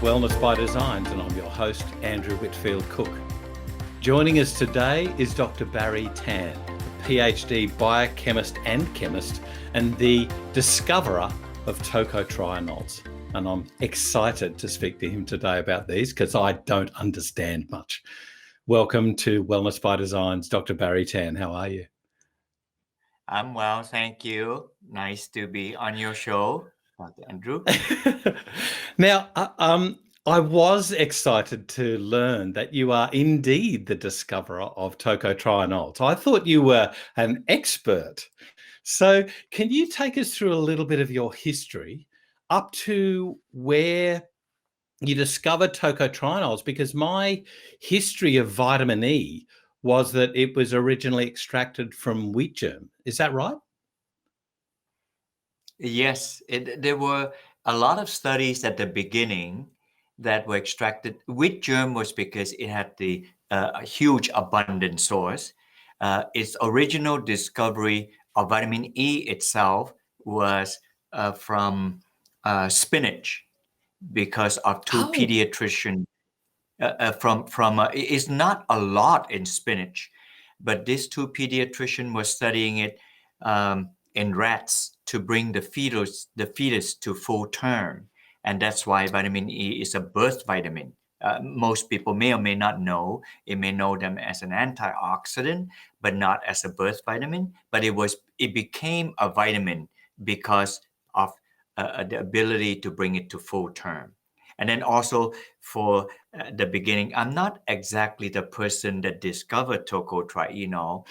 Wellness by Design, and I'm your host, Andrew Whitfield Cook. Joining us today is Dr. Barrie Tan, a PhD biochemist and chemist, and the discoverer of tocotrienols. And I'm excited to speak to him today about these because I don't understand much. Welcome to Wellness by Design's Dr. Barrie Tan. How are you? I'm well, thank you. Nice to be on your show, Dr. Andrew. Now, I was excited to learn that you are indeed the discoverer of tocotrienols. I thought you were an expert. So can you take us through a little bit of your history up to where you discovered tocotrienols? Because my history of vitamin E was that it was originally extracted from wheat germ. Is that right? Yes, there were a lot of studies at the beginning that were extracted. Wheat germ was because it had the a huge abundant source. Its original discovery of vitamin E itself was from spinach because of two Oh, pediatricians it's not a lot in spinach, but these two pediatricians were studying it in rats to bring the fetus to full term, and that's why vitamin E is a birth vitamin. Most people may or may not know. It may know them as an antioxidant, but not as a birth vitamin. But it became a vitamin because of the ability to bring it to full term. And then also for the beginning, I'm not exactly the person that discovered tocotrienol.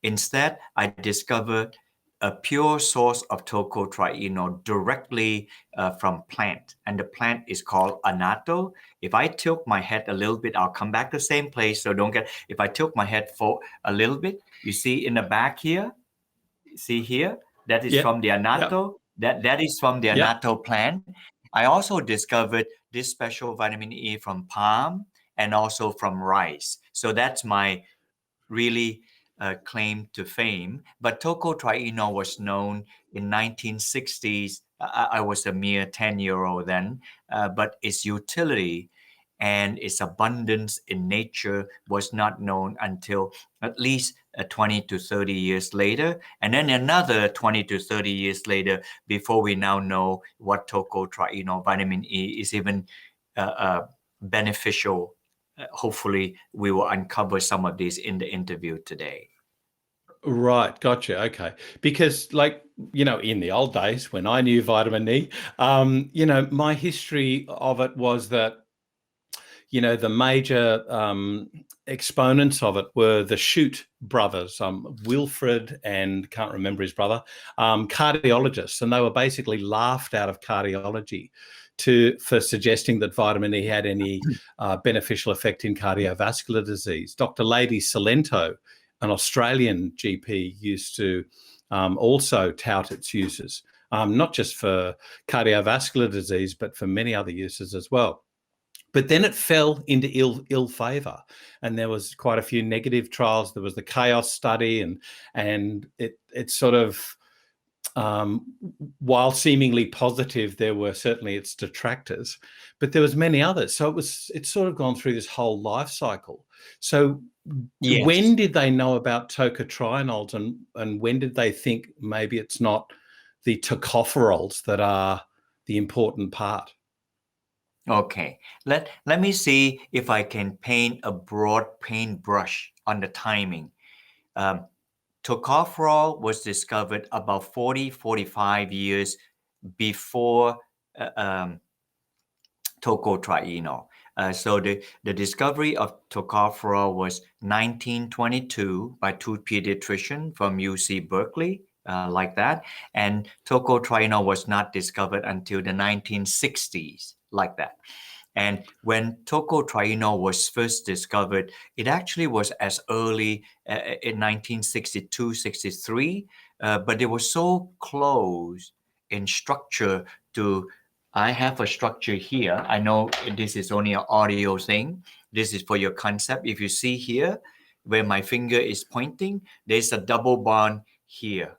Instead, I discovered a pure source of tocotrienol directly from plant, and the plant is called Anato. If I tilt my head a little bit, I'll come back to the same place, so don't get. If I tilt my head for a little bit, you see in the back here, see here, that is yep, from the yep, Annatto. That is from the yep. Annatto plant. I also discovered this special vitamin E from palm and also from rice. So that's my really claim to fame. But tocotrienol was known in 1960s. I was a mere 10-year-old then, but its utility and its abundance in nature was not known until at least 20 to 30 years later, and then another 20 to 30 years later before we now know what tocotrienol vitamin E is even beneficial. Hopefully we will uncover some of these in the interview today. Right, gotcha. Okay. Because in the old days when I knew vitamin E, my history of it was that, the major exponents of it were the Shute brothers, Wilfred and can't remember his brother, cardiologists, and they were basically laughed out of cardiology for suggesting that vitamin E had any beneficial effect in cardiovascular disease. Dr. Lady Salento, an Australian GP, used to also tout its uses, not just for cardiovascular disease, but for many other uses as well. But then it fell into ill favor, and there was quite a few negative trials. There was the chaos study, and it sort of, while seemingly positive, there were certainly its detractors, but there was many others. So it's sort of gone through this whole life cycle. So when Yes. did they know about tocotrienols, and when did they think maybe it's not the tocopherols that are the important part? Okay. Let me see if I can paint a broad paintbrush on the timing. Tocopherol was discovered about 45 years before tocotrienol. So the discovery of tocopherol was 1922 by two pediatricians from UC Berkeley, like that. And tocotrienol was not discovered until the 1960s, like that. And when tocotrienol was first discovered, it actually was as early in 1962, 63, but it was so close in structure to, I have a structure here. I know this is only an audio thing. This is for your concept. If you see here, where my finger is pointing, there's a double bond here,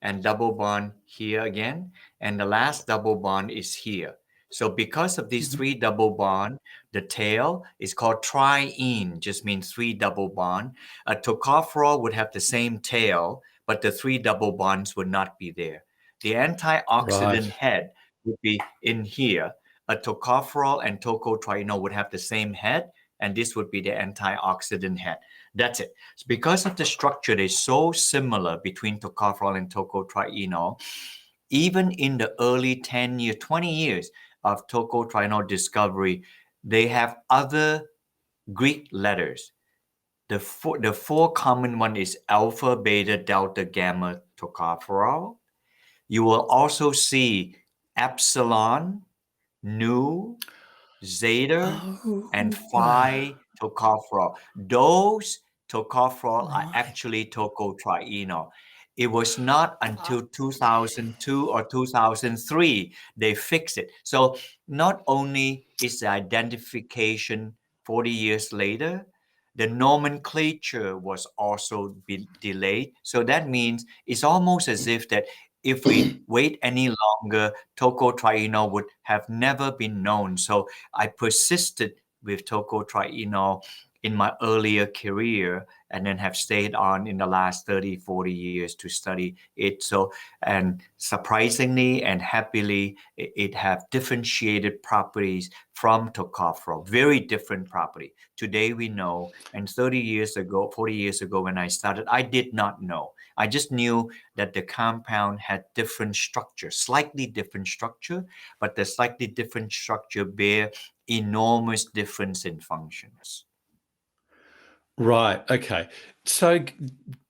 and double bond here again. And the last double bond is here. So because of these three double bond, the tail is called triene, just means three double bond. A tocopherol would have the same tail, but the three double bonds would not be there. The antioxidant Right. head would be in here. A tocopherol and tocotrienol would have the same head, and this would be the antioxidant head. That's it. So because of the structure, they're so similar between tocopherol and tocotrienol. Even in the early 10 years, 20 years of tocotrienol discovery, they have other Greek letters. The four common one is alpha, beta, delta, gamma tocopherol. You will also see epsilon, nu, zeta, and Oh, phi tocopherol. Those tocopherol are right. actually tocotrienol. It was not until 2002 or 2003 they fixed it. So not only is the identification 40 years later, the nomenclature was also delayed. So that means it's almost as if that if we wait any longer, tocotrienol would have never been known. So I persisted with tocotrienol in my earlier career and then have stayed on in the last 30, 40 years to study it. So, and surprisingly and happily, it have differentiated properties from tocopherol, very different property. Today we know, and 30 years ago, 40 years ago when I started, I did not know. I just knew that the compound had different structure, slightly different structure, but the slightly different structure bear enormous difference in functions. Right. Okay. So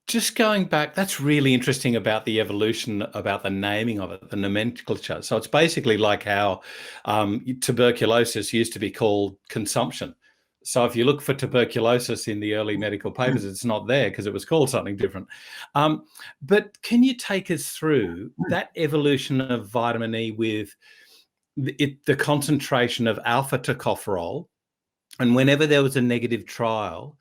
just going back, that's really interesting about the evolution, about the naming of it, the nomenclature. So it's basically like how tuberculosis used to be called consumption. So if you look for tuberculosis in the early medical papers, it's not there because it was called something different. But can you take us through that evolution of vitamin E with the concentration of alpha tocopherol? And whenever there was a negative trial,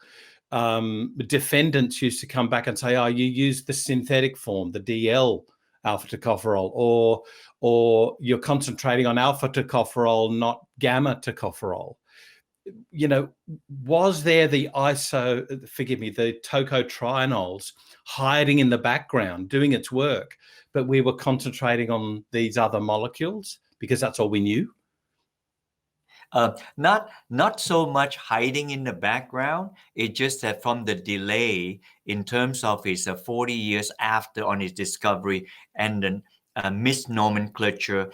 defendants used to come back and say, "Oh, you used the synthetic form, the DL alpha tocopherol, or you're concentrating on alpha tocopherol, not gamma tocopherol." You know, was there the the tocotrienols hiding in the background doing its work, but we were concentrating on these other molecules because that's all we knew? Not so much hiding in the background. It's just that from the delay in terms of his 40 years after on his discovery and the misnomenclature,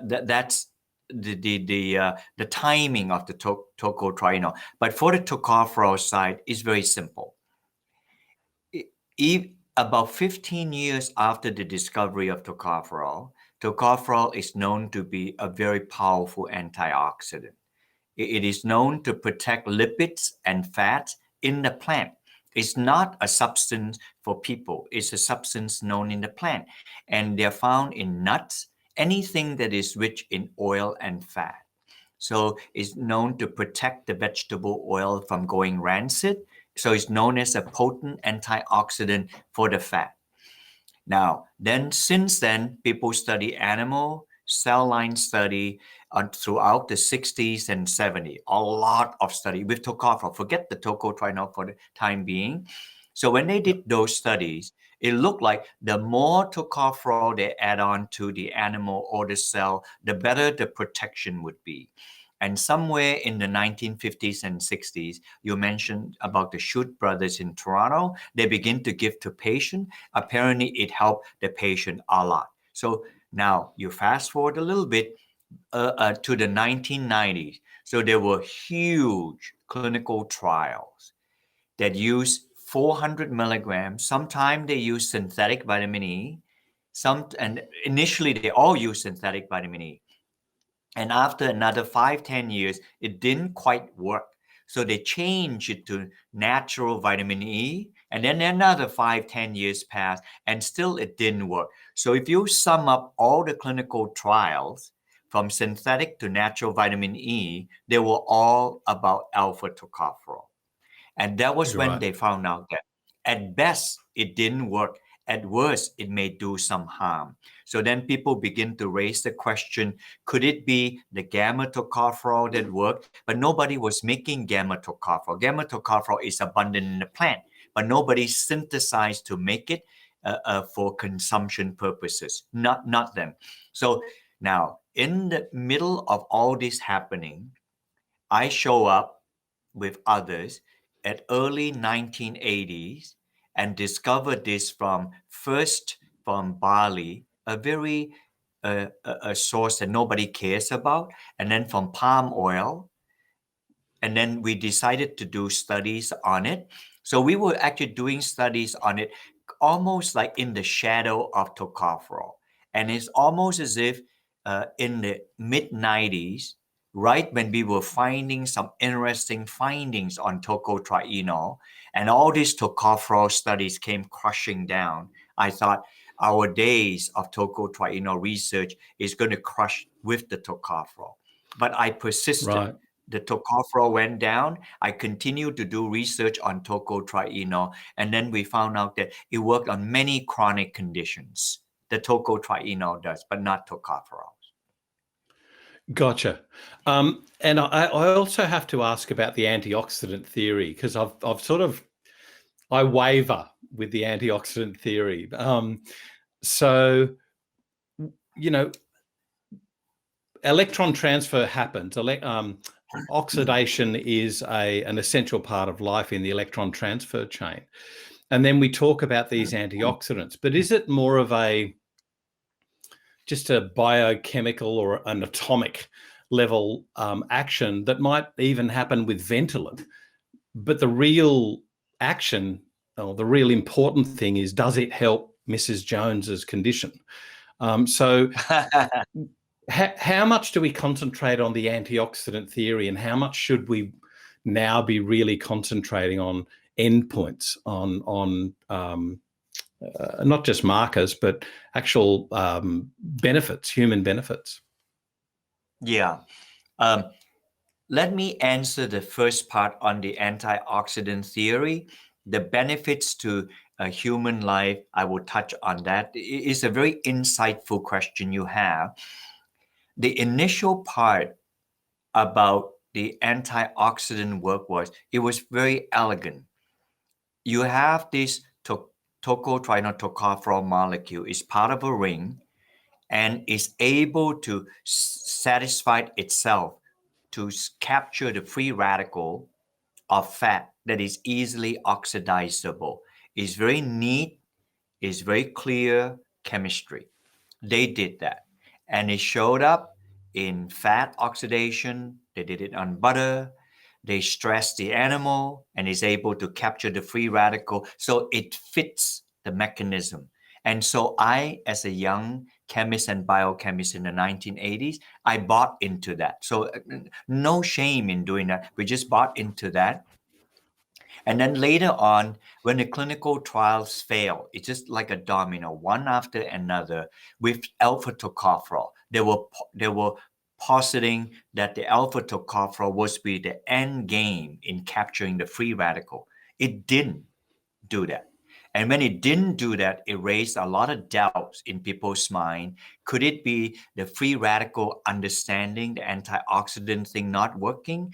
that's the timing of the tocotrienol. But for the tocopherol side, it's very simple. About 15 years after the discovery of tocopherol is known to be a very powerful antioxidant. It is known to protect lipids and fats in the plant. It's not a substance for people. It's a substance known in the plant. And they're found in nuts, anything that is rich in oil and fat. So it's known to protect the vegetable oil from going rancid. So it's known as a potent antioxidant for the fat. Now, then since then, people study animal cell line study throughout the 60s and 70s. A lot of study with tocopherol. Forget the tocotrienol for the time being. So when they did those studies, it looked like the more tocopherol they add on to the animal or the cell, the better the protection would be. And somewhere in the 1950s and 60s, you mentioned about the Schutt brothers in Toronto. They begin to give to patient. Apparently, it helped the patient a lot. So now you fast forward a little bit to the 1990s. So there were huge clinical trials that used 400 milligrams. Sometimes they use synthetic vitamin E. And initially they all use synthetic vitamin E. And after another 5-10 years, it didn't quite work. So they changed it to natural vitamin E. And then another 5-10 years passed, and still it didn't work. So if you sum up all the clinical trials from synthetic to natural vitamin E, they were all about alpha tocopherol. And that was You're when right. they found out that at best, it didn't work. at worst, it may do some harm. So then people begin to raise the question, could it be the gamma tocopherol that worked? But nobody was making gamma tocopherol. Gamma tocopherol is abundant in the plant, but nobody synthesized to make it for consumption purposes, not them. So now, in the middle of all this happening, I show up with others at early 1980s and discovered this from barley, a very a source that nobody cares about, and then from palm oil, and then we decided to do studies on it. So we were actually doing studies on it almost like in the shadow of tocopherol, and it's almost as if in the mid 90s, right when we were finding some interesting findings on tocotrienol, and all these tocopherol studies came crushing down, I thought our days of tocotrienol research is going to crush with the tocopherol. But I persisted. Right. The tocopherol went down. I continued to do research on tocotrienol, and then we found out that it worked on many chronic conditions. The tocotrienol does, but not tocopherol. Gotcha. And I also have to ask about the antioxidant theory, because I've sort of, I waver with the antioxidant theory. So, you know, electron transfer happens. Oxidation is an essential part of life in the electron transfer chain. And then we talk about these antioxidants, but is it more of just a biochemical or an atomic level action that might even happen with Ventolin? But the real action, or the real important thing is, does it help Mrs. Jones's condition? So how much do we concentrate on the antioxidant theory, and how much should we now be really concentrating on endpoints, on not just markers, but actual benefits, human benefits? Yeah. Let me answer the first part on the antioxidant theory. The benefits to a human life, I will touch on that. It's a very insightful question you have. The initial part about the antioxidant work it was very elegant. You have this tocotrienol tocopherol molecule is part of a ring and is able to satisfy itself to capture the free radical of fat that is easily oxidizable. It's very neat, it's very clear chemistry. They did that. And it showed up in fat oxidation. They did it on butter. They stressed the animal and is able to capture the free radical. So it fits the mechanism. And so I, as a young chemist and biochemist in the 1980s, I bought into that. So no shame in doing that. We just bought into that. And then later on, when the clinical trials fail, it's just like a domino, one after another. With alpha tocopherol, they were positing that the alpha tocopherol was be the end game in capturing the free radical. It didn't do that. And when it didn't do that, it raised a lot of doubts in people's mind. Could it be the free radical understanding, the antioxidant thing not working?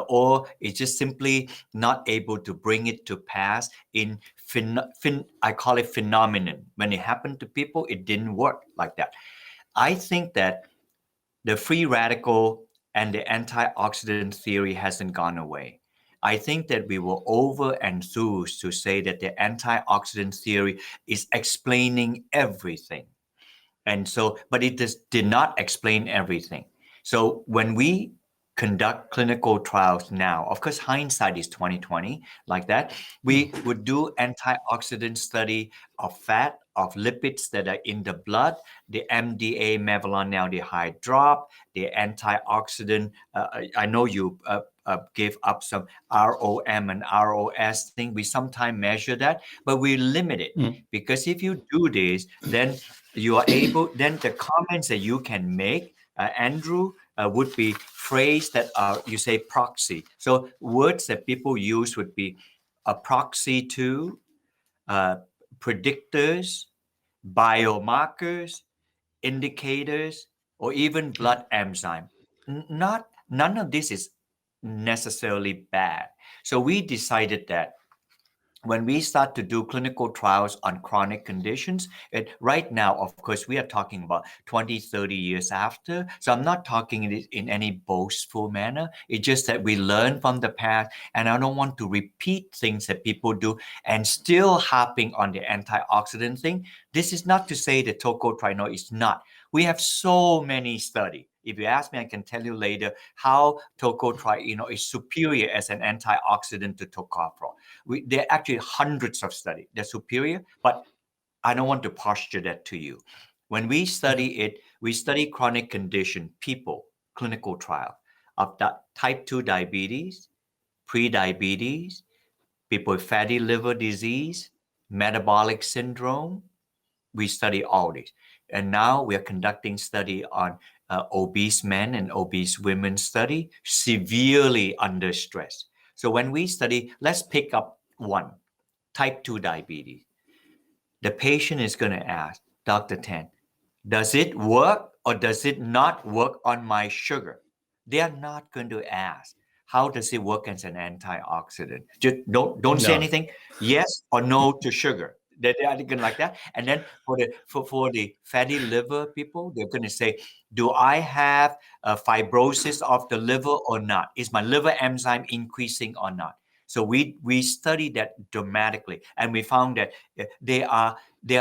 Or it's just simply not able to bring it to pass in, I call it phenomenon. When it happened to people, it didn't work like that. I think that the free radical and the antioxidant theory hasn't gone away. I think that we were over enthused to say that the antioxidant theory is explaining everything. And so, but it just did not explain everything. So when we conduct clinical trials now, of course, hindsight is 2020, like that, we would do antioxidant study of fat, of lipids that are in the blood, the MDA mevalonaldehyde drop, the antioxidant. I know you gave up some ROM and ROS thing. We sometimes measure that, but we limit it because if you do this, then you are able, then the comments that you can make, Andrew, would be phrase that you say proxy. So words that people use would be a proxy to, predictors, biomarkers, indicators, or even blood enzyme. None of this is necessarily bad. So we decided that when we start to do clinical trials on chronic conditions, right now, of course, we are talking about 20, 30 years after. So I'm not talking it in any boastful manner. It's just that we learn from the past, and I don't want to repeat things that people do and still harping on the antioxidant thing. This is not to say that tocotrienol is not. We have so many studies. If you ask me, I can tell you later how tocotrienol is superior as an antioxidant to tocopherol. There are actually hundreds of studies. They're superior, but I don't want to posture that to you. When we study it, we study chronic condition, people, clinical trial of type 2 diabetes, pre-diabetes, people with fatty liver disease, metabolic syndrome. We study all these. And now we are conducting study on obese men and obese women study, severely under stress. So when we study, let's pick up one, type 2 diabetes. The patient is going to ask, Dr. Tan, does it work or does it not work on my sugar? They are not going to ask, how does it work as an antioxidant? Just don't say anything, yes or no to sugar. They are going like that. And then for the fatty liver people, they're going to say, do I have fibrosis of the liver or not? Is my liver enzyme increasing or not? So we studied that dramatically, and we found that they are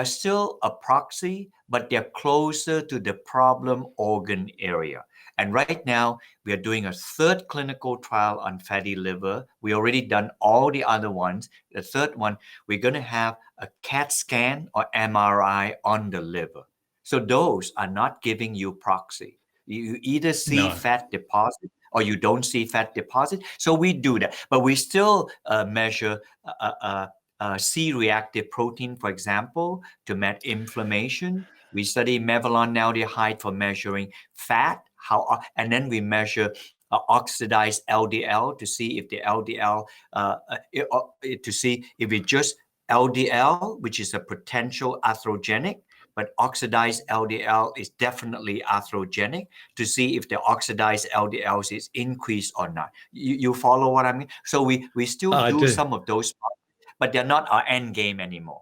still a proxy, but they're closer to the problem organ area. And right now, we are doing a third clinical trial on fatty liver. We already done all the other ones. The third one, we're going to have a CAT scan or MRI on the liver. So those are not giving you proxy. You either see fat deposit or you don't see fat deposit. So we do that, but we still measure C-reactive protein, for example, to measure inflammation. We study mevalonaldehyde for measuring fat, and then we measure oxidized LDL to see if the LDL, to see if it just LDL, which is a potential atherogenic, but oxidized LDL is definitely atherogenic, to see if the oxidized LDL is increased or not. You follow what I mean? So we still do some of those, but they're not our end game anymore.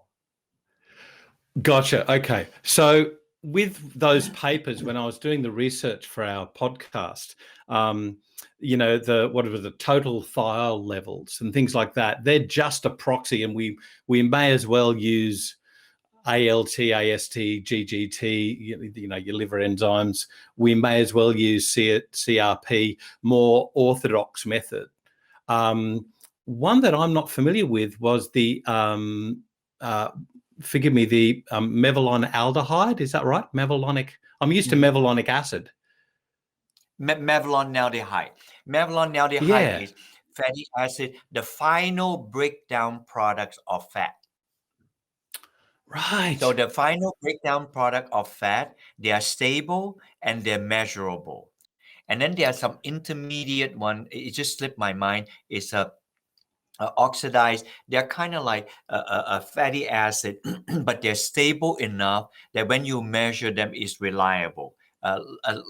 Gotcha. Okay. So with those papers, when I was doing the research for our podcast, the total thiol levels and things like that, they're just a proxy, and we may as well use ALT, AST, GGT, your liver enzymes. We may as well use CRP, more orthodox method. One that I'm not familiar with was the forgive me, the mevalonaldehyde. Is that right? Mevalonic. I'm used to mevalonic acid. Mevalonaldehyde. Mevalonaldehyde is fatty acid, the final breakdown products of fat. Right. So the final breakdown product of fat, they are stable and they're measurable. And then there are some intermediate one. It just slipped my mind. It's oxidized. They're kind of like a fatty acid, but they're stable enough that when you measure them, it's reliable. A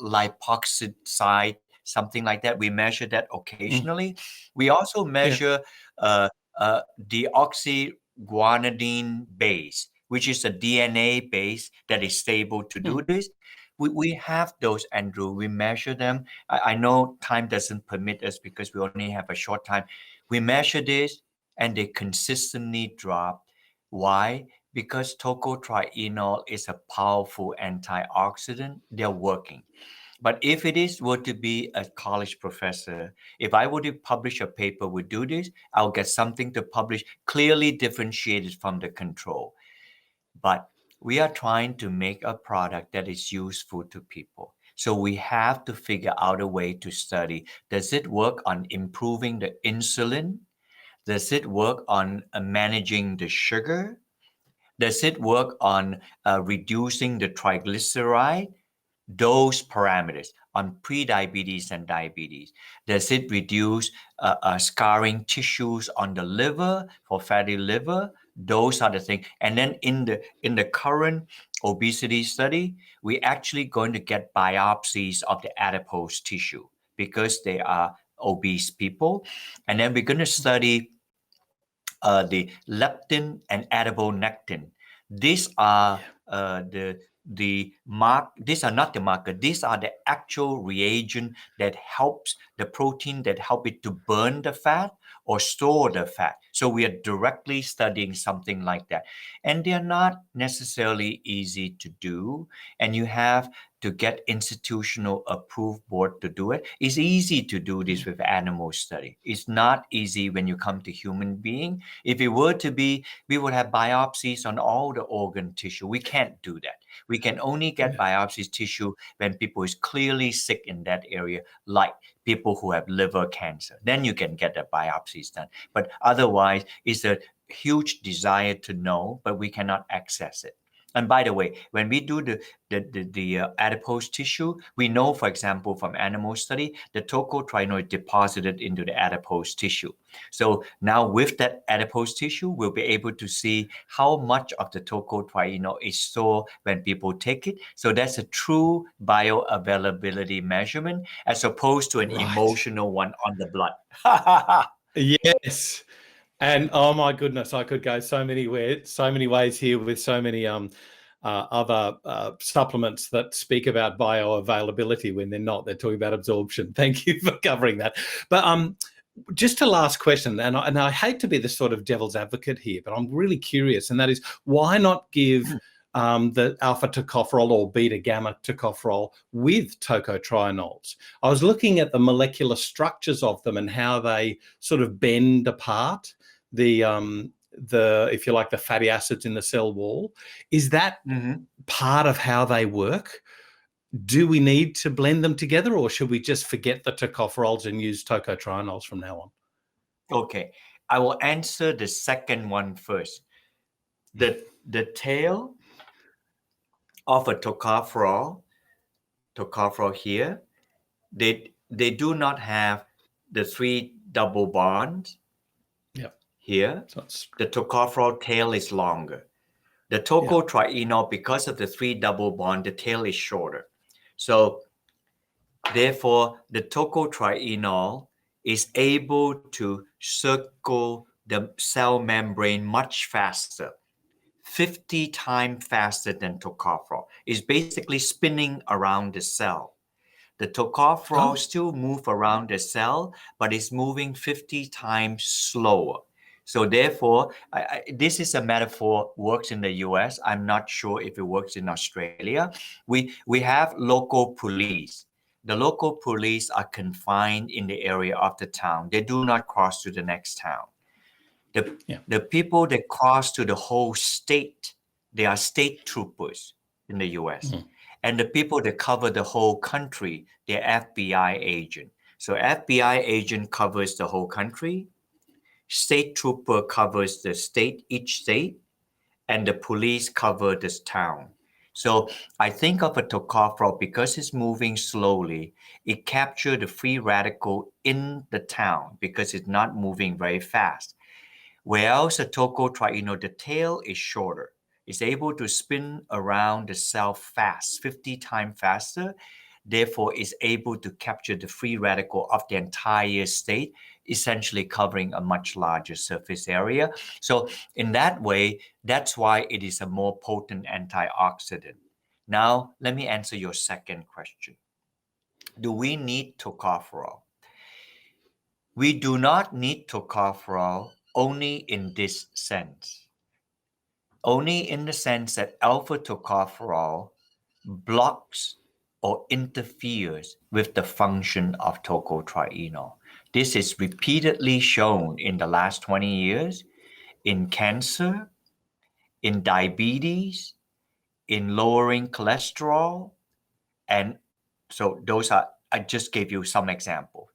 lipoxide, something like that. We measure that occasionally. We also measure deoxyguanidine base, which is a DNA base that is stable to do this. We have those, Andrew. We measure them. I know time doesn't permit us because we only have a short time. We measure this and they consistently drop. Why? Because tocotrienol is a powerful antioxidant. They're working. But if it were to be a college professor, if I were to publish a paper with do this, I'll get something to publish clearly differentiated from the control. But we are trying to make a product that is useful to people. So we have to figure out a way to study, does it work on improving the insulin? Does it work on managing the sugar? Does it work on reducing the triglyceride? Those parameters on pre-diabetes and diabetes. Does it reduce scarring tissues on the liver for fatty liver? those are the things. And then in the current obesity study, we actually going to get biopsies of the adipose tissue because they are obese people. And then we're going to study the leptin and adiponectin. These are these are not the marker. These are the actual reagent that helps the protein that help it to burn the fat or store the fat. So we are directly studying something like that. And they're not necessarily easy to do. And you have to get institutional approved board to do it. It's easy to do this with animal study. It's not easy when you come to human being. If it were to be, we would have biopsies on all the organ tissue. We can't do that. We can only get biopsies tissue when people is clearly sick in that area, like people who have liver cancer. Then you can get the biopsies done. But otherwise, it's a huge desire to know, but we cannot access it. And by the way, when we do the adipose tissue, we know, for example, from animal study, the tocotrienol is deposited into the adipose tissue. So now with that adipose tissue, we'll be able to see how much of the tocotrienol is stored when people take it. So that's a true bioavailability measurement as opposed to an emotional one on the blood. Yes. And oh my goodness, I could go so many ways here with so many other supplements that speak about bioavailability when they're not. They're talking about absorption. Thank you for covering that. But just a last question, and I hate to be the sort of devil's advocate here, but I'm really curious, and that is, why not give the alpha tocopherol or beta gamma tocopherol with tocotrienols? I was looking at the molecular structures of them and how they sort of bend apart the if you like, the fatty acids in the cell wall. Is that part of how they work? Do we need to blend them together, or should we just forget the tocopherols and use tocotrienols from now on? Okay, I will answer the second one first. The tail of a tocopherol here, they do not have the 3 double bonds. Here, so the tocopherol tail is longer. The tocotrienol, because of the 3 double bond, the tail is shorter. So therefore, the tocotrienol is able to circle the cell membrane much faster, 50 times faster than tocopherol. It's basically spinning around the cell. The tocopherol still move around the cell, but it's moving 50 times slower. So therefore, this is a metaphor, works in the US. I'm not sure if it works in Australia. We have local police. The local police are confined in the area of the town. They do not cross to the next town. The people that cross to the whole state, they are state troopers in the US. And the people that cover the whole country, they're FBI agent. So FBI agent covers the whole country. State trooper covers the state, each state, and the police cover this town. So I think of a tocopherol, because it's moving slowly, it captures the free radical in the town because it's not moving very fast. Whereas a tocotrienol, the tail is shorter. It's able to spin around the cell fast, 50 times faster. Therefore, is able to capture the free radical of the entire state, essentially covering a much larger surface area. So in that way, that's why it is a more potent antioxidant. Now, let me answer your second question. Do we need tocopherol? We do not need tocopherol only in this sense. Only in the sense that alpha tocopherol blocks or interferes with the function of tocotrienol. This is repeatedly shown in the last 20 years in cancer, in diabetes, in lowering cholesterol. And so those are, I just gave you some examples.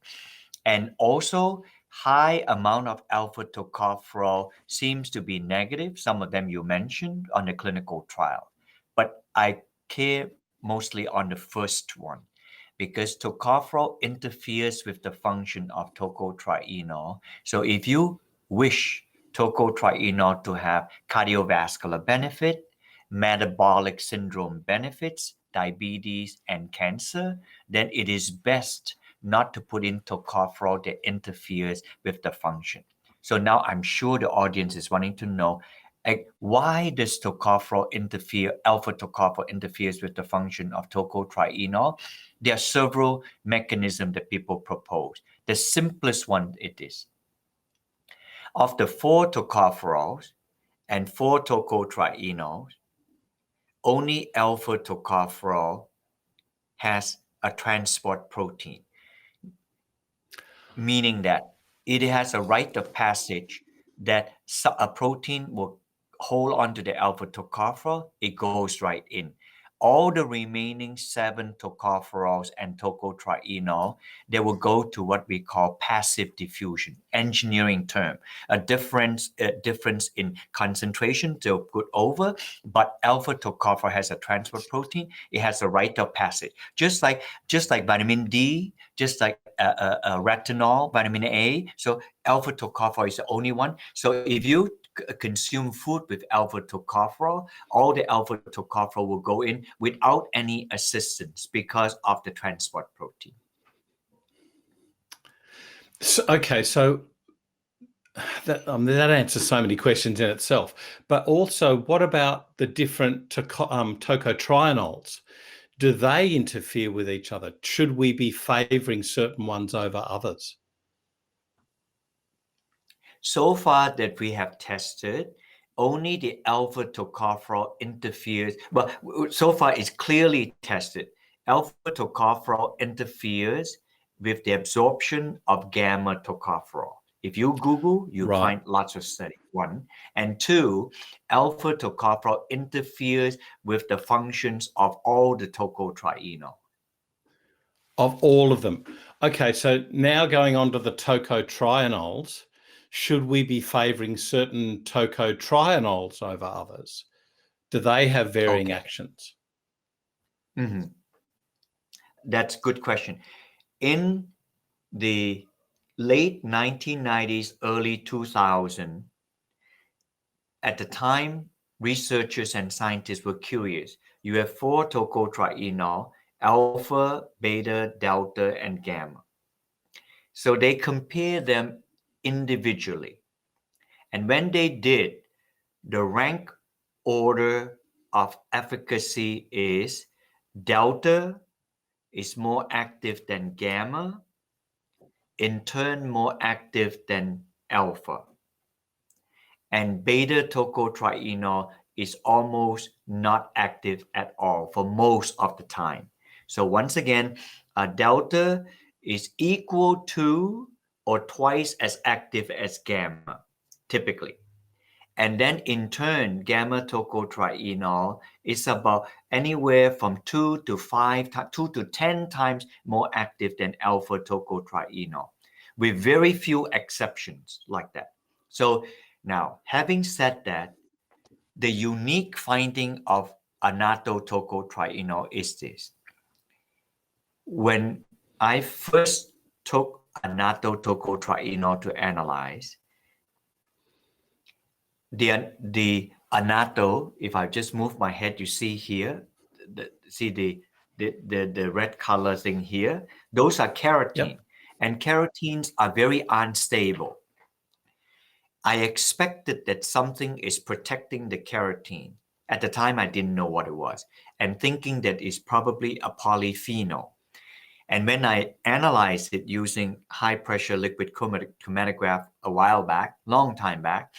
And also, high amount of alpha tocopherol seems to be negative. Some of them you mentioned on the clinical trial. But I care mostly on the first one, because tocopherol interferes with the function of tocotrienol. So if you wish tocotrienol to have cardiovascular benefit, metabolic syndrome benefits, diabetes, and cancer, then it is best not to put in tocopherol that interferes with the function. So now I'm sure the audience is wanting to know, why does tocopherol interfere, alpha tocopherol interferes with the function of tocotrienol? There are several mechanisms that people propose. The simplest one it is, of the 4 tocopherols and 4 tocotrienols, only alpha tocopherol has a transport protein, meaning that it has a rite of passage that a protein will hold on to the alpha tocopherol, it goes right in. All the remaining 7 tocopherols and tocotrienol, they will go to what we call passive diffusion, engineering term. A difference in concentration to put over, but alpha tocopherol has a transport protein. It has a rite of passage, just like vitamin D, just like retinol, vitamin A. So alpha tocopherol is the only one. So if you consume food with alpha tocopherol, all the alpha tocopherol will go in without any assistance because of the transport protein. So, okay, so that answers so many questions in itself. But also, what about the different tocotrienols? Do they interfere with each other? Should we be favoring certain ones over others? So far that we have tested, only the alpha tocopherol interferes. But so far it's clearly tested. Alpha tocopherol interferes with the absorption of gamma tocopherol. If you Google, you find lots of studies, 1. And 2, alpha tocopherol interferes with the functions of all the tocotrienol. Of all of them. Okay, so now going on to the tocotrienols, should we be favoring certain tocotrienols over others? Do they have varying actions? Mm-hmm. That's a good question. In the late 1990s, early 2000s, at the time, researchers and scientists were curious. You have 4 tocotrienol, alpha, beta, delta, and gamma. So they compare them individually. And when they did, the rank order of efficacy is delta is more active than gamma, in turn more active than alpha. And beta tocotrienol is almost not active at all for most of the time. So once again, delta is equal to or twice as active as gamma, typically. And then in turn, gamma tocotrienol is about anywhere from 2 to 10 times more active than alpha tocotrienol, with very few exceptions like that. So now, having said that, the unique finding of Anato tocotrienol is this. When I first took Anato tocotrienol to analyze, the Anato, if I just move my head, you see here, see the red color thing here, those are keratin. Yep. And keratins are very unstable. I expected that something is protecting the keratin. At the time, I didn't know what it was, and thinking that it's probably a polyphenol. And when I analyzed it using high-pressure liquid chromatograph a while back, long time back,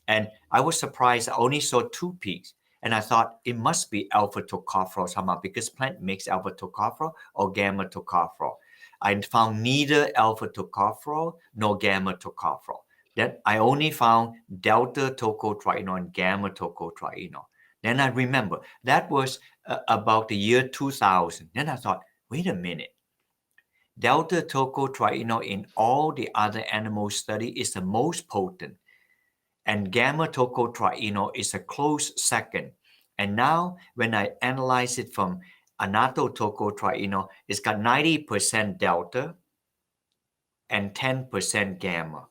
and I was surprised I only saw 2 peaks. And I thought it must be alpha tocopherol somehow because plant makes alpha tocopherol or gamma tocopherol. I found neither alpha tocopherol nor gamma tocopherol. Then I only found delta tocotrienol and gamma tocotrienol. Then I remember that was about the year 2000. Then I thought, wait a minute. Delta tocotrienol in all the other animal studies is the most potent. And gamma tocotrienol is a close second. And now when I analyze it from Annatto tocotrienol, it's got 90% delta and 10% gamma.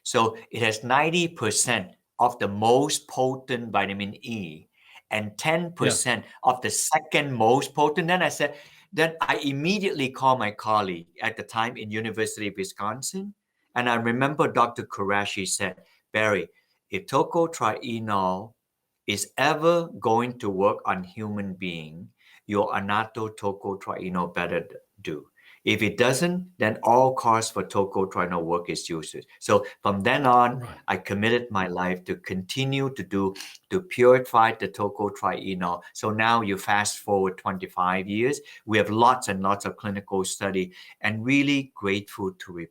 So it has 90% of the most potent vitamin E and 10% of the second most potent. Then I immediately called my colleague at the time in University of Wisconsin. And I remember Dr. Qureshi said, Barrie, if tocotrienol is ever going to work on human being, your Anato tocotrienol better do. If it doesn't, then all cause for tocotrienol work is useless. So from then on, I committed my life to continue to purify the tocotrienol. So now you fast forward 25 years, we have lots and lots of clinical study, and really grateful to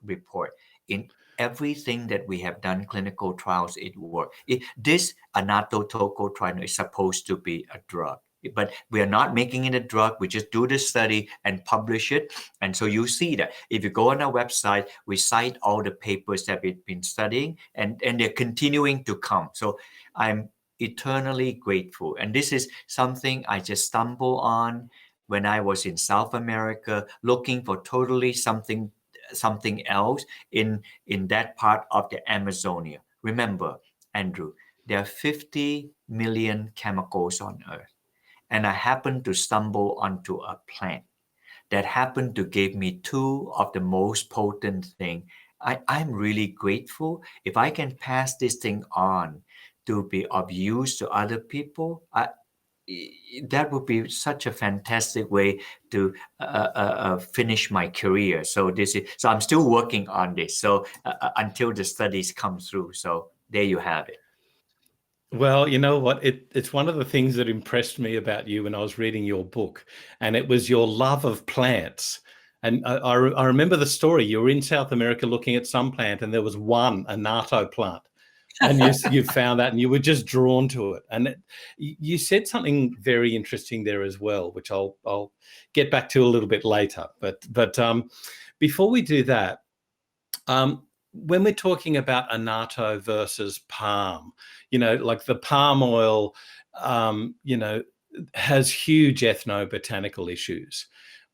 report in everything that we have done clinical trials, it works. This Annatto tocotrienol is supposed to be a drug, but we are not making it a drug. We just do the study and publish it. And so you see that if you go on our website, we cite all the papers that we've been studying, and they're continuing to come. So I'm eternally grateful. And this is something I just stumbled on when I was in South America looking for totally something else in that part of the Amazonia. Remember, Andrew, there are 50 million chemicals on Earth. And I happened to stumble onto a plant that happened to give me two of the most potent things. I'm really grateful. If I can pass this thing on to be of use to other people, that would be such a fantastic way to finish my career. So I'm still working on this. So until the studies come through. So there you have it. Well, you know what? It's one of the things that impressed me about you when I was reading your book, and it was your love of plants. And I remember the story. You were in South America looking at some plant, and there was one Anato plant, and you found that, and you were just drawn to it. And you said something very interesting there as well, which I'll get back to a little bit later. But before we do that, when we're talking about Annatto versus palm, like the palm oil, has huge ethnobotanical issues.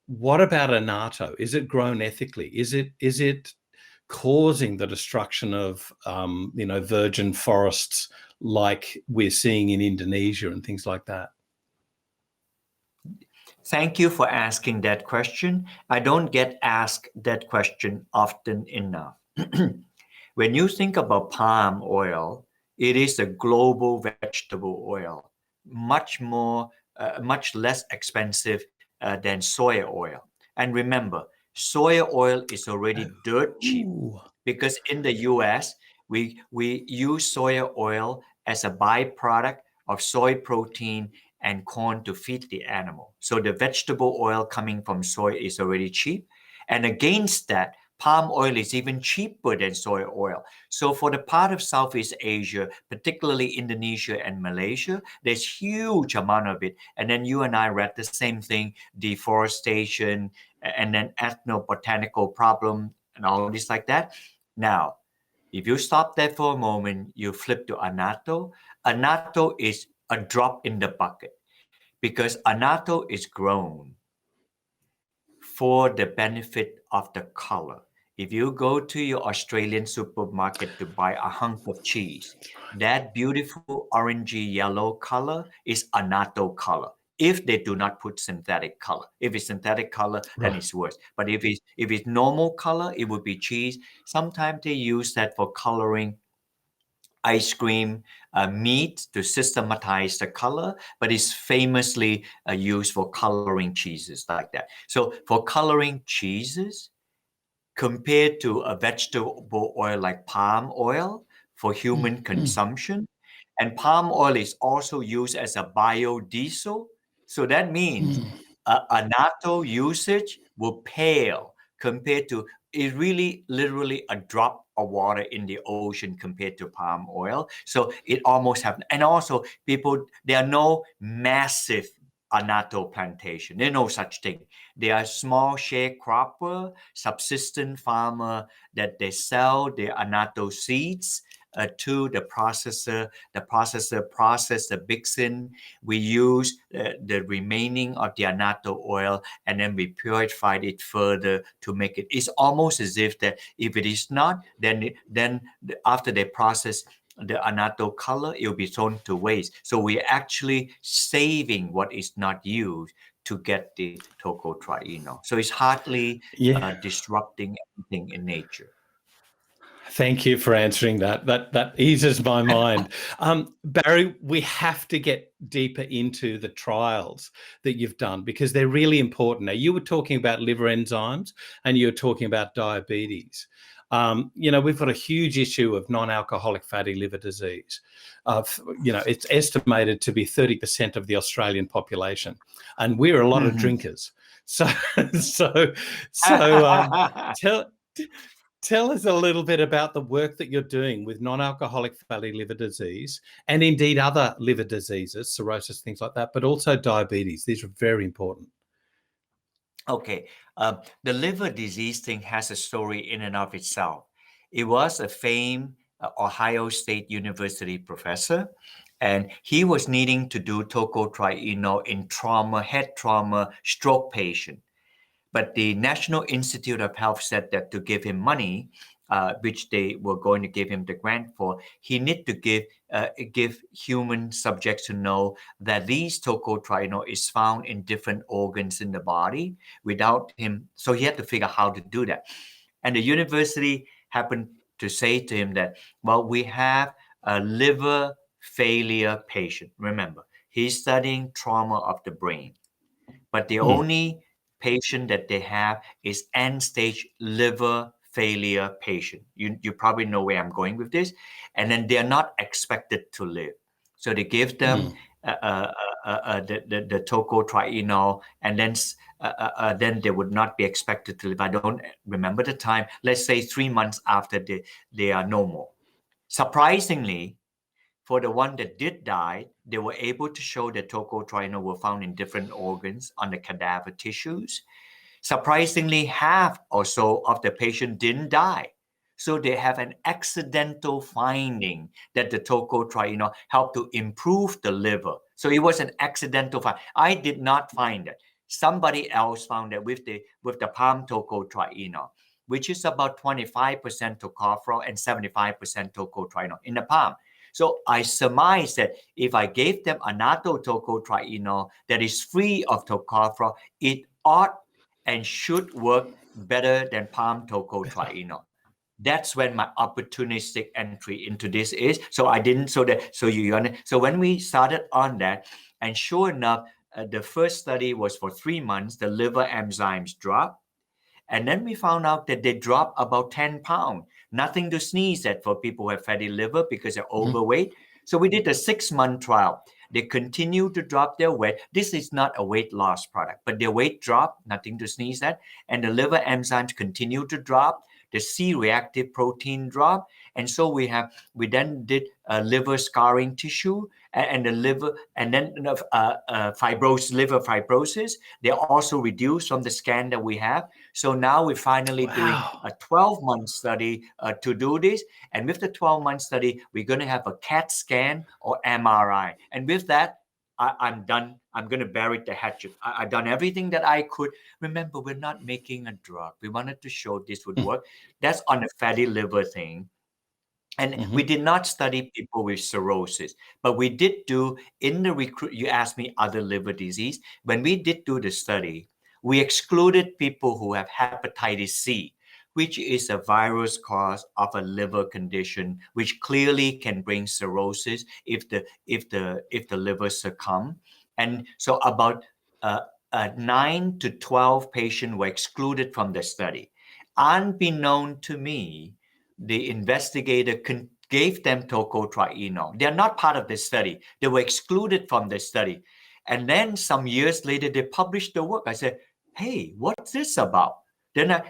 What about Annatto? Is it grown ethically? Is it causing the destruction of, virgin forests like we're seeing in Indonesia and things like that? Thank you for asking that question. I don't get asked that question often enough. When you think about palm oil, it is a global vegetable oil, much less expensive than soya oil. And remember, soya oil is already dirt cheap because in the US, we use soya oil as a byproduct of soy protein and corn to feed the animal. So the vegetable oil coming from soy is already cheap. And against that, palm oil is even cheaper than soy oil. So for the part of Southeast Asia, particularly Indonesia and Malaysia, there's huge amount of it. And then you and I read the same thing, deforestation, and then ethnobotanical problem and all this like that. Now, if you stop there for a moment, you flip to Annatto. Annatto is a drop in the bucket because Annatto is grown for the benefit of the color. If you go to your Australian supermarket to buy a hunk of cheese, that beautiful orangey yellow color is Annatto color. If they do not put synthetic color, if it's synthetic color, then it's worse. But if it's normal color, it would be cheese. Sometimes they use that for coloring ice cream, meat to systematize the color, but it's famously used for coloring cheeses like that. So for coloring cheeses, compared to a vegetable oil like palm oil for human consumption, and palm oil is also used as a biodiesel. So that means Annatto usage will pale compared to, is really literally a drop of water in the ocean compared to palm oil. So it almost happens. And also there are no massive Annatto plantation. There's no such thing. There are small sharecropper, subsistence farmer that they sell their Annatto seeds to the processor. The processor process the bixin. We use the remaining of the Anato oil, and then we purify it further to make it. It's almost as if that if it is not, then after they process the Anato color, it will be thrown to waste. So we're actually saving what is not used to get the tocotrienol. So it's hardly disrupting anything in nature. Thank you for answering that. That eases my mind. Barrie, we have to get deeper into the trials that you've done because they're really important. Now, you were talking about liver enzymes and you were talking about diabetes. We've got a huge issue of non-alcoholic fatty liver disease. It's estimated to be 30% of the Australian population, and we're a lot of drinkers. So tell us a little bit about the work that you're doing with non-alcoholic fatty liver disease and indeed other liver diseases, cirrhosis, things like that, but also diabetes. These are very important. Okay, the liver disease thing has a story in and of itself. It was a famed Ohio State University professor, and he was needing to do tocotrienol in head trauma, stroke patient. But the National Institute of Health said that to give him money, which they were going to give him the grant for, he need to give human subjects to know that these tocotrienol is found in different organs in the body without him. So he had to figure out how to do that. And the university happened to say to him that, well, we have a liver failure patient. Remember, he's studying trauma of the brain, but the only patient that they have is end-stage liver failure patient. You probably know where I'm going with this. And then they're not expected to live. So they give them the tocotrienol, and then they would not be expected to live. I don't remember the time. Let's say 3 months after they are normal. Surprisingly, for the one that did die, they were able to show that tocotrienol were found in different organs on the cadaver tissues. Surprisingly, half or so of the patient didn't die. So they have an accidental finding that the tocotrienol helped to improve the liver. So it was an accidental find. I did not find it. Somebody else found it with the palm tocotrienol, which is about 25% tocopherol and 75% tocotrienol in the palm. So I surmise that if I gave them Anato tocotrienol that is free of tocopherol, it ought and should work better than palm tocotrienol. That's when my opportunistic entry into this is. So I didn't. So when we started on that, and sure enough, the first study was for 3 months. The liver enzymes dropped. And then we found out that they drop about 10 pounds. Nothing to sneeze at for people who have fatty liver because they're overweight. So we did a 6-month trial. They continue to drop their weight. This is not a weight loss product, but their weight dropped, nothing to sneeze at. And the liver enzymes continue to drop. The C-reactive protein drop. And so we then did liver scarring tissue and the liver, and then liver fibrosis. They're also reduced from the scan that we have. So now we're finally doing a 12-month study to do this. And with the 12-month study, we're going to have a CAT scan or MRI. And with that, I'm done. I'm going to bury the hatchet. I've done everything that I could. Remember, we're not making a drug. We wanted to show this would work. That's on the fatty liver thing. And we did not study people with cirrhosis, but we did do in the you asked me other liver disease. When we did do the study, we excluded people who have hepatitis C, which is a virus cause of a liver condition, which clearly can bring cirrhosis if the liver succumb. And so about 9 to 12 patients were excluded from the study. Unbeknown to me, the investigator gave them tocotrienol. They are not part of the study. They were excluded from the study. And then some years later, they published the work. I said, hey, what's this about?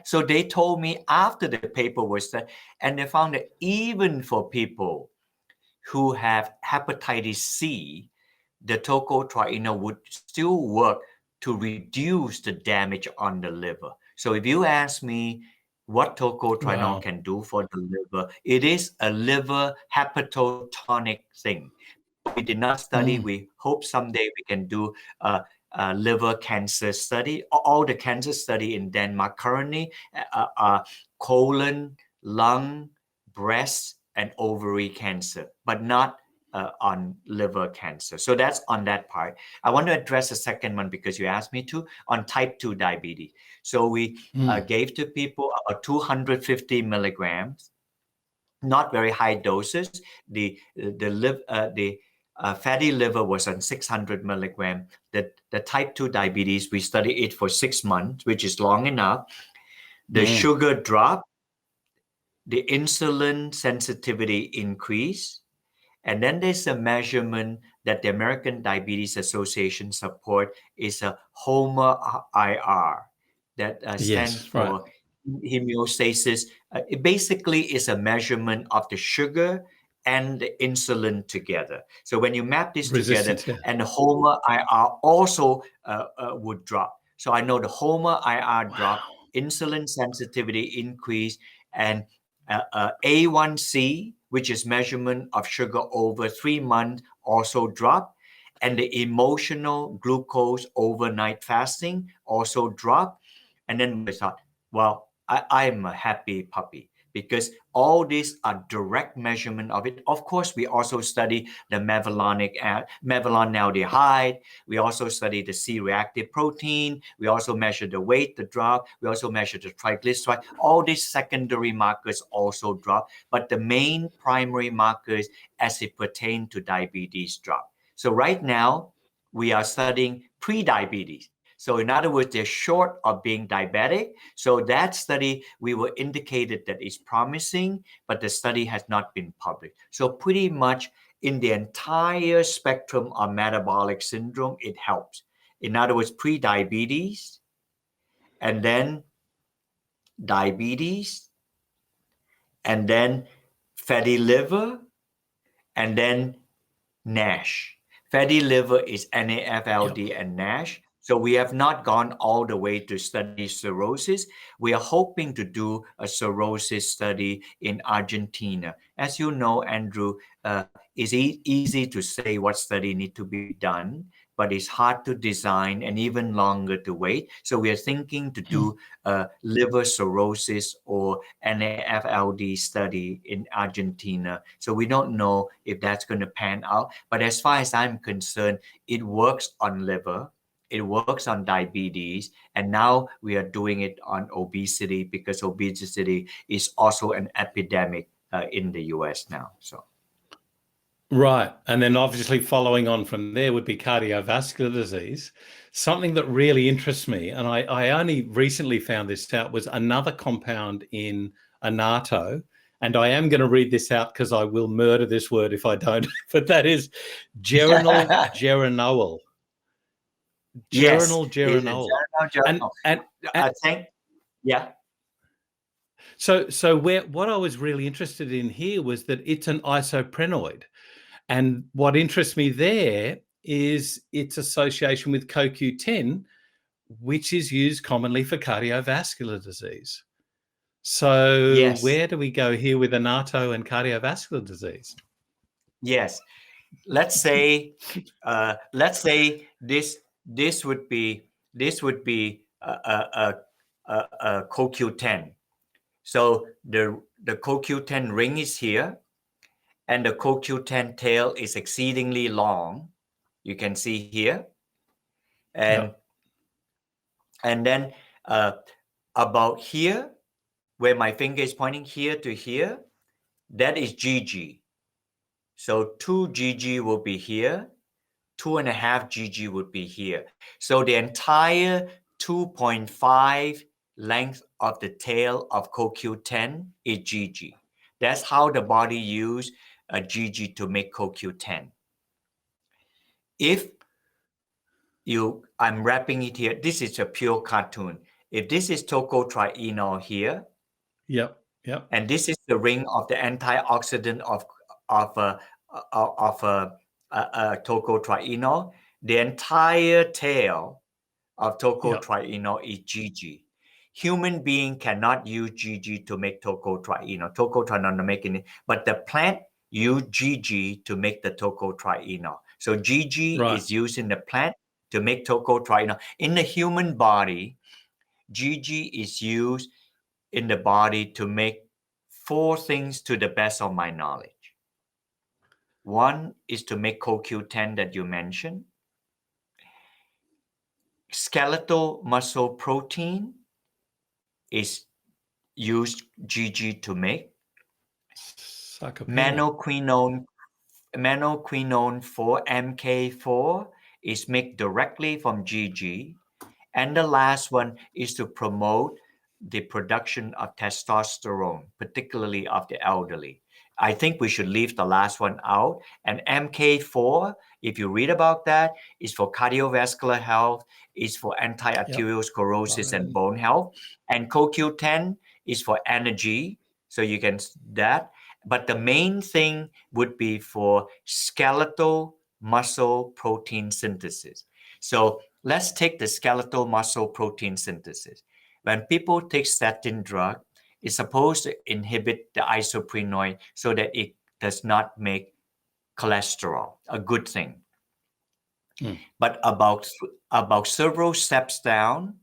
So they told me after the paper was done, and they found that even for people who have hepatitis C, the tocotrienol would still work to reduce the damage on the liver. So if you ask me, what tocotrienol Wow. can do for the liver. It is a liver hepatotonic thing. We did not study. We hope someday we can do a liver cancer study. All the cancer study in Denmark currently are colon, lung, breast, and ovary cancer, but not on liver cancer. So that's on that part. I want to address the second one because you asked me to, on type 2 diabetes. So we gave to people about 250 milligrams, not very high doses. The fatty liver was on 600 milligram. The type 2 diabetes, we studied it for 6 months, which is long enough. The sugar dropped, the insulin sensitivity increased, and then there's a measurement that the American Diabetes Association support is a HOMA-IR that stands for homeostasis. It basically is a measurement of the sugar and the insulin together. So when you map this together, and the HOMA-IR also would drop. So I know the HOMA-IR drop, insulin sensitivity increase, and A1C, which is measurement of sugar over 3 months, also dropped. And the emotional glucose overnight fasting also dropped. And then we thought, well, I'm a happy puppy because all these are direct measurement of it. Of course, we also study the mevalonaldehyde. We also study the C-reactive protein. We also measure the weight, the drop. We also measure the triglyceride. All these secondary markers also drop, but the main primary markers as it pertains to diabetes drop. So right now, we are studying pre-diabetes. So in other words, they're short of being diabetic. So that study, we were indicated that it's promising, but the study has not been published. So pretty much in the entire spectrum of metabolic syndrome, it helps. In other words, pre-diabetes, and then diabetes, and then fatty liver, and then NASH. Fatty liver is NAFLD and NASH. So we have not gone all the way to study cirrhosis. We are hoping to do a cirrhosis study in Argentina. As you know, Andrew, it's easy to say what study need to be done, but it's hard to design and even longer to wait. So we are thinking to do a liver cirrhosis or NAFLD study in Argentina. So we don't know if that's going to pan out. But as far as I'm concerned, it works on liver. It works on diabetes, and now we are doing it on obesity because obesity is also an epidemic in the US now. So, right, and then obviously following on from there would be cardiovascular disease. Something that really interests me, and I only recently found this out, was another compound in Anato, and I am going to read this out because I will murder this word if I don't. But that is geranol. Yes, Geranol. And I think, yeah. So what I was really interested in here was that it's an isoprenoid. And what interests me there is its association with CoQ10, which is used commonly for cardiovascular disease. So where do we go here with Anato and cardiovascular disease? Yes. Let's say this would be a CoQ10. So the CoQ10 ring is here, and the CoQ10 tail is exceedingly long. You can see here, and then about here, where my finger is pointing here to here, that is GG. So 2 GG will be here, 2.5 GG would be here. So the entire 2.5 length of the tail of CoQ10 is GG. That's how the body use a GG to make CoQ10. If I'm wrapping it here, this is a pure cartoon. If this is tocotrienol here, and this is the ring of the antioxidant of tocotrienol, the entire tail of tocotrienol is GG. Human being cannot use GG to make tocotrienol. Tocotrienol to make it, but the plant use GG to make the tocotrienol. So GG Right. is used in the plant to make tocotrienol. In the human body, GG is used in the body to make 4 things to the best of my knowledge. One is to make CoQ10 that you mentioned. Skeletal muscle protein is used GG to make. Sarcopenia. Manoquinone 4, MK4, is made directly from GG. And the last one is to promote the production of testosterone, particularly of the elderly. I think we should leave the last one out. And MK4, if you read about that, is for cardiovascular health, is for anti-arteriosclerosis and bone health. And CoQ10 is for energy. So you can that. But the main thing would be for skeletal muscle protein synthesis. So let's take the skeletal muscle protein synthesis. When people take statin drug, it's supposed to inhibit the isoprenoid so that it does not make cholesterol, a good thing. But about several steps down,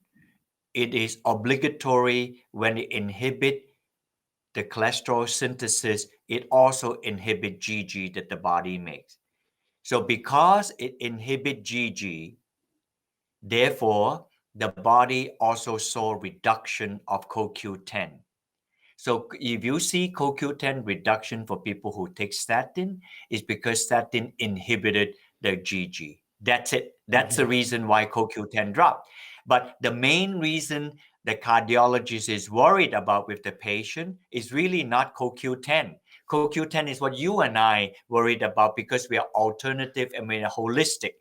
it is obligatory when it inhibits the cholesterol synthesis, it also inhibits GG that the body makes. So because it inhibits GG, therefore, the body also saw reduction of CoQ10. So if you see CoQ10 reduction for people who take statin, it's because statin inhibited the GG. That's it. That's the reason why CoQ10 dropped. But the main reason the cardiologist is worried about with the patient is really not CoQ10. CoQ10 is what you and I worried about because we are alternative and we are holistic.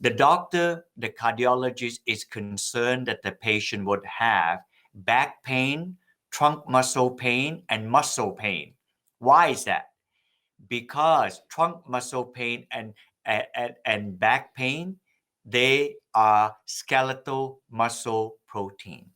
The doctor, the cardiologist is concerned that the patient would have back pain, trunk muscle pain, and muscle pain. Why is that? Because trunk muscle pain and back pain, they are skeletal muscle protein.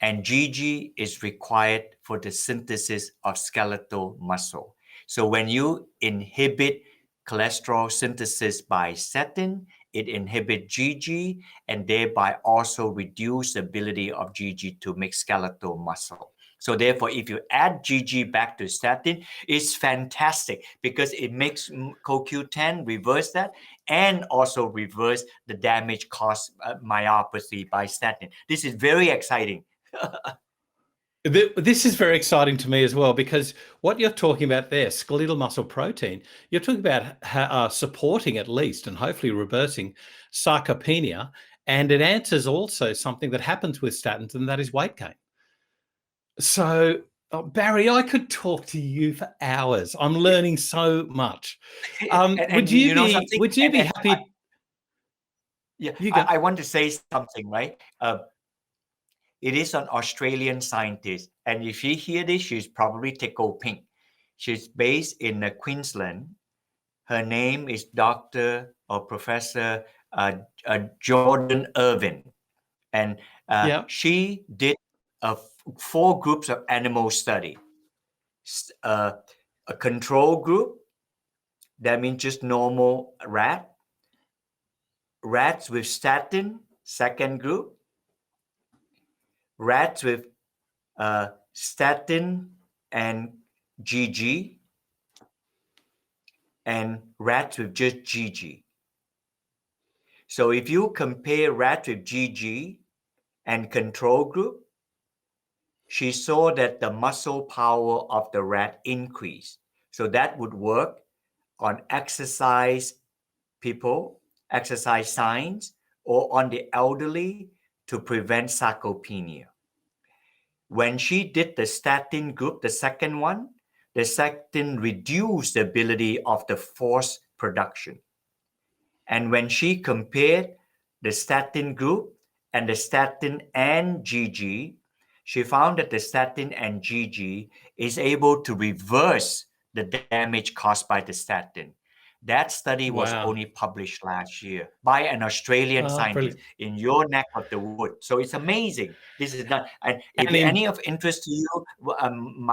And GG is required for the synthesis of skeletal muscle. So when you inhibit cholesterol synthesis by statin, it inhibits GG and thereby also reduce the ability of GG to make skeletal muscle. So therefore, if you add GG back to statin, it's fantastic because it makes CoQ10 reverse that and also reverse the damage caused myopathy by statin. This is very exciting. This is very exciting to me as well, because what you're talking about there, skeletal muscle protein, you're talking about supporting at least and hopefully reversing sarcopenia. And it answers also something that happens with statins, and that is weight gain. So, Barrie, I could talk to you for hours. I'm learning so much. Would you be happy? I want to say something, right? It is an Australian scientist, and if she hear this, she's probably tickle pink. She's based in Queensland. Her name is Dr. or Professor Jordan Irvin, and she did 4 groups of animal study. A control group, that means just normal rats with statin, second group. Rats with statin and GG, and rats with just GG. So if you compare rats with GG and control group, she saw that the muscle power of the rat increased. So that would work on exercise people, exercise signs, or on the elderly to prevent sarcopenia. When she did the statin group, the second one, the statin reduced the ability of the force production. And when she compared the statin group and the statin and GG, she found that the statin and GG is able to reverse the damage caused by the statin. That study was Wow. only published last year by an Australian scientist Brilliant. in your neck of the woods. So it's amazing. This is not, and if And in any of interest to you,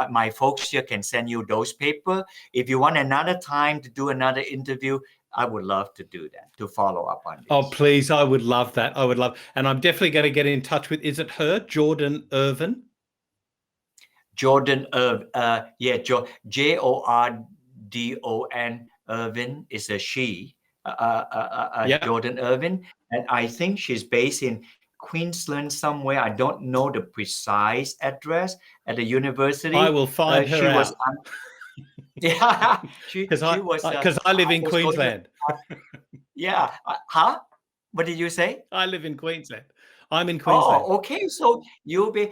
my folks here can send you those paper. If you want another time to do another interview, I would love to do that, to follow up on this. Oh, please. I would love that. I would love, and I'm definitely going to get in touch with, is it her, Jordan Irvin? Jordan yeah, Jordon Irvin is a she, Yeah. Jordan Irvin, and I think she's based in Queensland somewhere. I don't know the precise address at the university. I will find her out. Yeah, she Because was I live in was going to- Queensland. yeah, huh? What did you say? I live in Queensland. I'm in Queensland. Oh, okay. So you'll be,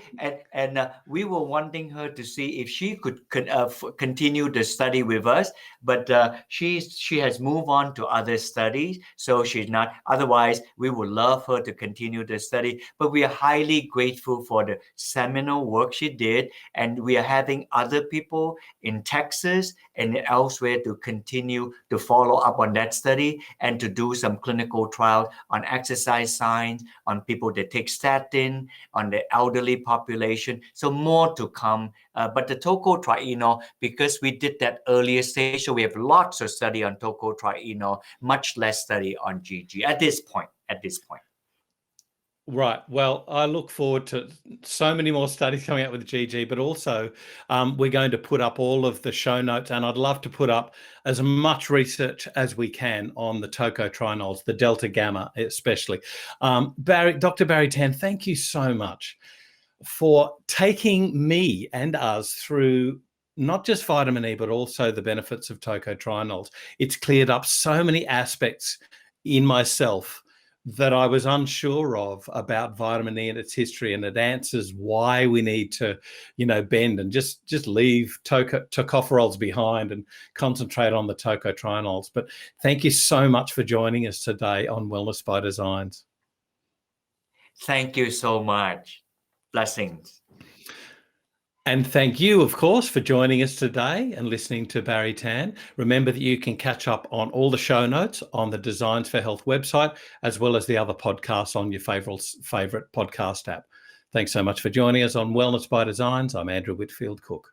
and we were wanting her to see if she could continue the study with us, but she has moved on to other studies, so she's not. Otherwise, we would love her to continue the study. But we are highly grateful for the seminal work she did, and we are having other people in Texas and elsewhere to continue to follow up on that study and to do some clinical trials on exercise science, on people that take statin, on the elderly population. So more to come. But the tocotrienol, because we did that earlier stage, so we have lots of study on tocotrienol, much less study on GG at this point. Right. Well, I look forward to so many more studies coming out with GG, but also we're going to put up all of the show notes, and I'd love to put up as much research as we can on the tocotrienols, the delta gamma especially. Dr. Barrie Tan, thank you so much for taking me and us through not just vitamin E, but also the benefits of tocotrienols. It's cleared up so many aspects in myself that I was unsure of about vitamin E and its history, and it answers why we need to, bend and just leave tocopherols behind and concentrate on the tocotrienols. But thank you so much for joining us today on Wellness by Designs. Thank you so much. Blessings. And thank you, of course, for joining us today and listening to Barrie Tan. Remember that you can catch up on all the show notes on the Designs for Health website, as well as the other podcasts on your favorite podcast app. Thanks so much for joining us on Wellness by Designs. I'm Andrew Whitfield Cook.